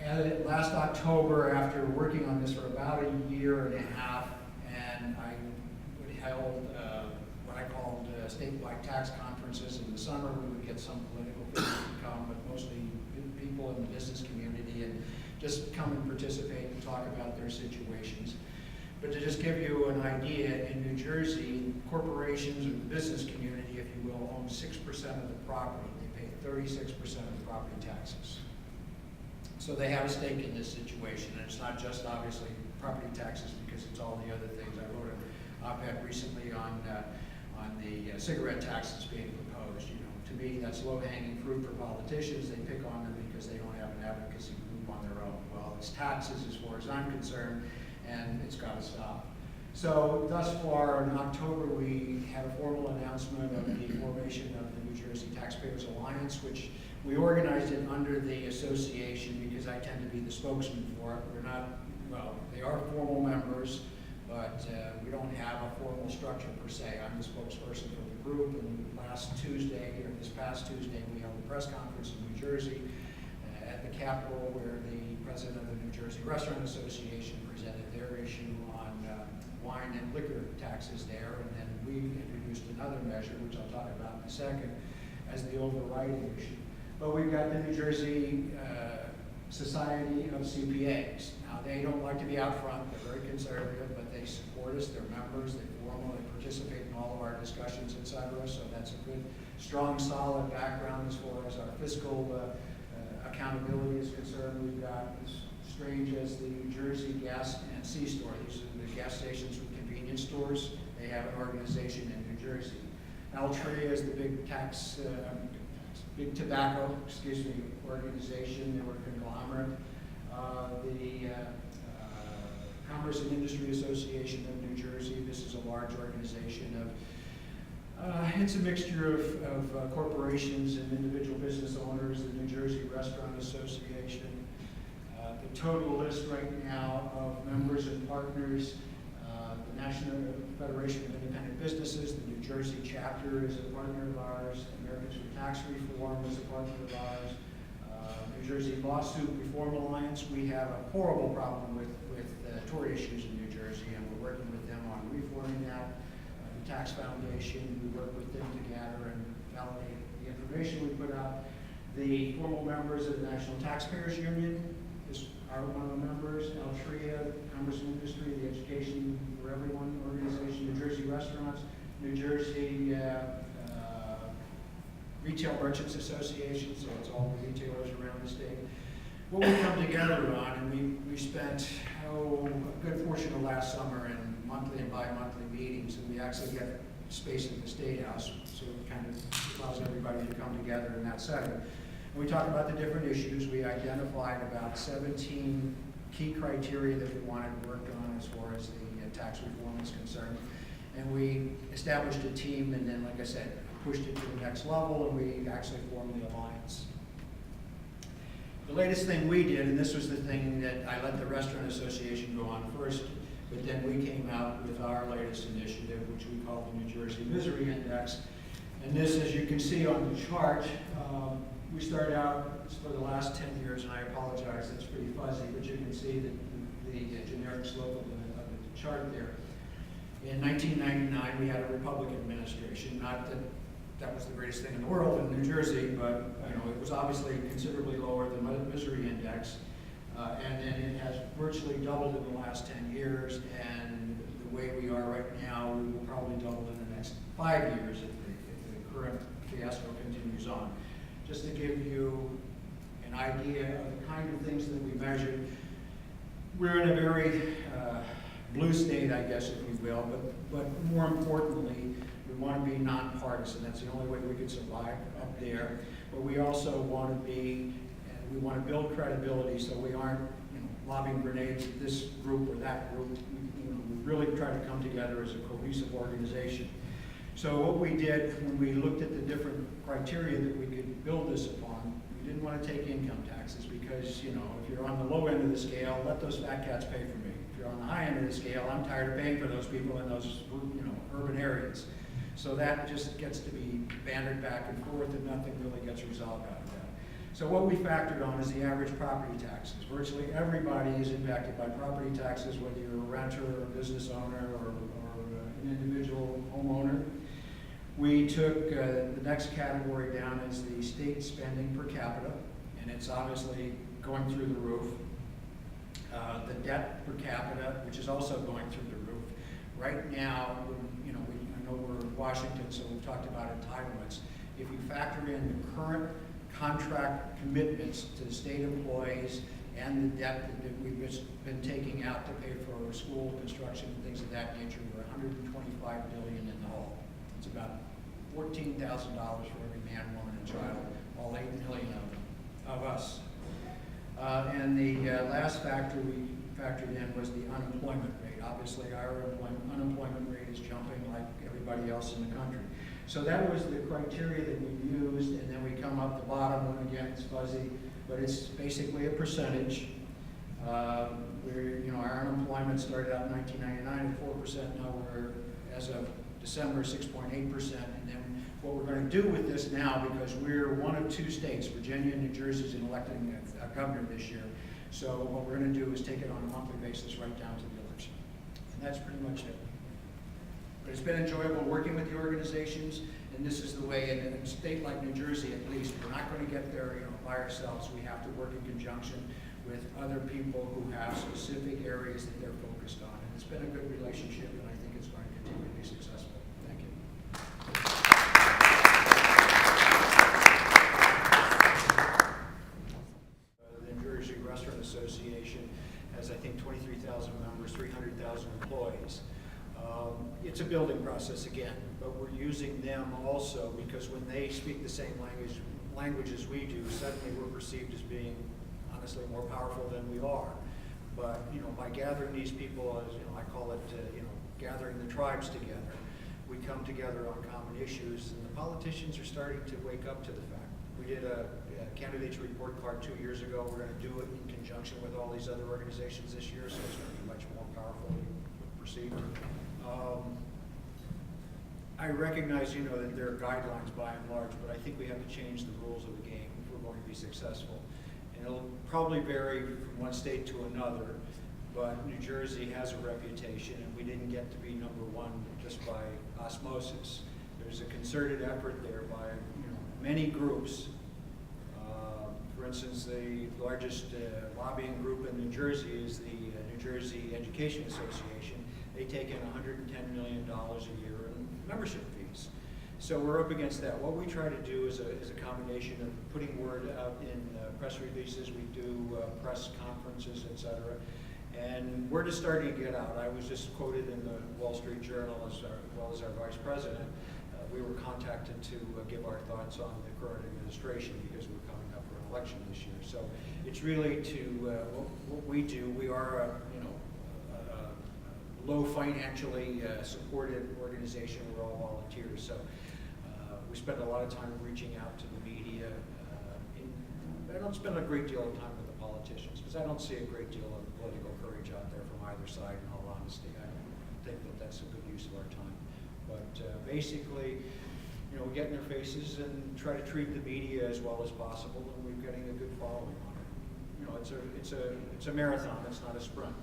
And last October, after working on this for about a year and a half, and I held what I called statewide tax conferences in the summer. We would get some political people to come, but mostly people in the business community, and just come and participate and talk about their situations. But to just give you an idea, in New Jersey, corporations or the business community, if you will, own 6% of the property. They pay 36% of the property taxes. So they have a stake in this situation, and it's not just obviously property taxes, because it's all the other things. I wrote an op-ed recently on the cigarette taxes being proposed. You know, to me, that's low-hanging fruit for politicians. They pick on them because they don't have an advocacy group on their own. Well, it's taxes as far as I'm concerned, and it's got to stop. So thus far in October, we had a formal announcement of the formation of the New Jersey Taxpayers Alliance, which we organized it under the association because I tend to be the spokesman for it. We're not, well, they are formal members, but we don't have a formal structure per se. I'm the spokesperson for the group, and this past Tuesday, we held a press conference in New Jersey at the Capitol, where the president of the New Jersey Restaurant Association presented their issue on wine and liquor taxes there, and then we introduced another measure, which I'll talk about in a second, as the overriding issue. But we've got the New Jersey Society of CPAs. Now, they don't like to be out front. They're very conservative, but they support us. They're members. They formally participate in all of our discussions, et cetera. So that's a good, strong, solid background as far as our fiscal accountability is concerned. We've got as strange as the New Jersey Gas and C-Store. These are the gas stations with convenience stores. They have an organization in New Jersey. Altria is the big tobacco, organization. They were a conglomerate. The Commerce and Industry Association of New Jersey. This is a large organization of, it's a mixture of corporations and individual business owners. The New Jersey Restaurant Association. The total list right now of members and partners, the National Federation of Independent Businesses, the New Jersey chapter is a partner of ours, Americans for Tax Reform is a partner of ours, New Jersey Lawsuit Reform Alliance. We have a horrible problem with tort issues in New Jersey, and we're working with them on reforming that. The Tax Foundation, we work with them to gather and validate the information we put out. The formal members of the National Taxpayers Union are one of the members. Altria, Commerce and Industry, the Education for Everyone organization, New Jersey Restaurants, New Jersey Retail Merchants Association, so it's all the retailers around the state. What we come together on, and we spent a good portion of last summer in monthly and bi-monthly meetings, and we actually get space at the State House, so it kind of allows everybody to come together in that setting. And we talk about the different issues. We identified about 17 key criteria that we wanted worked on as far as the tax reform is concerned. And we established a team, and then, like I said, pushed it to the next level, and we actually formed the alliance. The latest thing we did, and this was the thing that I let the Restaurant Association go on first, but then we came out with our latest initiative, which we call the New Jersey Misery Index. And this, as you can see on the chart, we started out for the last 10 years, and I apologize, it's pretty fuzzy, but you can see the generic slope of the chart there. In 1999, we had a Republican administration. Not that that was the greatest thing in the world in New Jersey, but it was obviously considerably lower than the misery index. And then it has virtually doubled in the last 10 years, and the way we are right now, we will probably double in the next 5 years if the current fiasco continues on. Just to give you an idea of the kind of things that we measured, we're in a very blue state, I guess, if you will, but more importantly, we want to be nonpartisan. That's the only way we could survive up there. But we also want to be, we want to build credibility, so we aren't lobbing grenades at this group or that group. We really try to come together as a cohesive organization. So what we did when we looked at the different criteria that we could build this upon, we didn't want to take income taxes because, if you're on the low end of the scale, let those fat cats pay for me. If you're on the high end of the scale, I'm tired of paying for those people in those, urban areas. So that just gets to be bantered back and forth, and nothing really gets resolved out of that. So what we factored on is the average property taxes. Virtually everybody is impacted by property taxes, whether you're a renter or a business owner or an individual homeowner. We took the next category down as the state spending per capita, and it's obviously going through the roof. The debt per capita, which is also going through the roof. Right now, you know, I know we're in Washington, so we've talked about entitlements. If you factor in the current contract commitments to the state employees and the debt that we've been taking out to pay for school construction and things of that nature, we're $125 billion in the hole. It's about $14,000 for every man, woman, and child, all 8 million of us. And the last factor we factored in was the unemployment rate. Obviously, our unemployment rate is jumping like everybody else in the country. So that was the criteria that we used, and then we come up the bottom one. Again, it's fuzzy, but it's basically a percentage. Our unemployment started out in 1999 at 4%. Now we're, as of December, 6.8%. And then what we're going to do with this now, because we're one of 2 states, Virginia and New Jersey, is electing a governor this year. So what we're going to do is take it on a monthly basis right down to the election. And that's pretty much it. But it's been enjoyable working with the organizations, and this is the way, in a state like New Jersey at least, we're not going to get there by ourselves. We have to work in conjunction with other people who have specific areas that they're focused on. And it's been a good relationship, and I think it's going to continue to be successful. Thank you. The New Jersey Restaurant Association has, I think, 23,000 members, 300,000 employees. It's a building process again, but we're using them also because when they speak the same language as we do, suddenly we're perceived as being honestly more powerful than we are. But by gathering these people, as I call it, gathering the tribes together, we come together on common issues, and the politicians are starting to wake up to the fact. We did a candidates report card 2 years ago. We're going to do it in conjunction with all these other organizations this year, so it's going to be much more powerfully perceived. I recognize, that there are guidelines by and large, but I think we have to change the rules of the game if we're going to be successful. And it'll probably vary from one state to another, but New Jersey has a reputation, and we didn't get to be #1 just by osmosis. There's a concerted effort there by many groups. For instance, the largest lobbying group in New Jersey is the New Jersey Education Association. They take in $110 million a year in membership fees. So we're up against that. What we try to do is a combination of putting word out in press releases. We do press conferences, etc. And word is starting to get out. I was just quoted in the Wall Street Journal, as well as our vice president. We were contacted to give our thoughts on the current administration because we're coming up for an election this year. So it's really to what we do. We are a low financially supported organization. We're all volunteers. So we spend a lot of time reaching out to the media. I don't spend a great deal of time with the politicians because I don't see a great deal of political courage out there from either side, in all honesty. I don't think that that's a good use of our time. But basically, we get in their faces and try to treat the media as well as possible, and we're getting a good following on it. It's a marathon, it's not a sprint.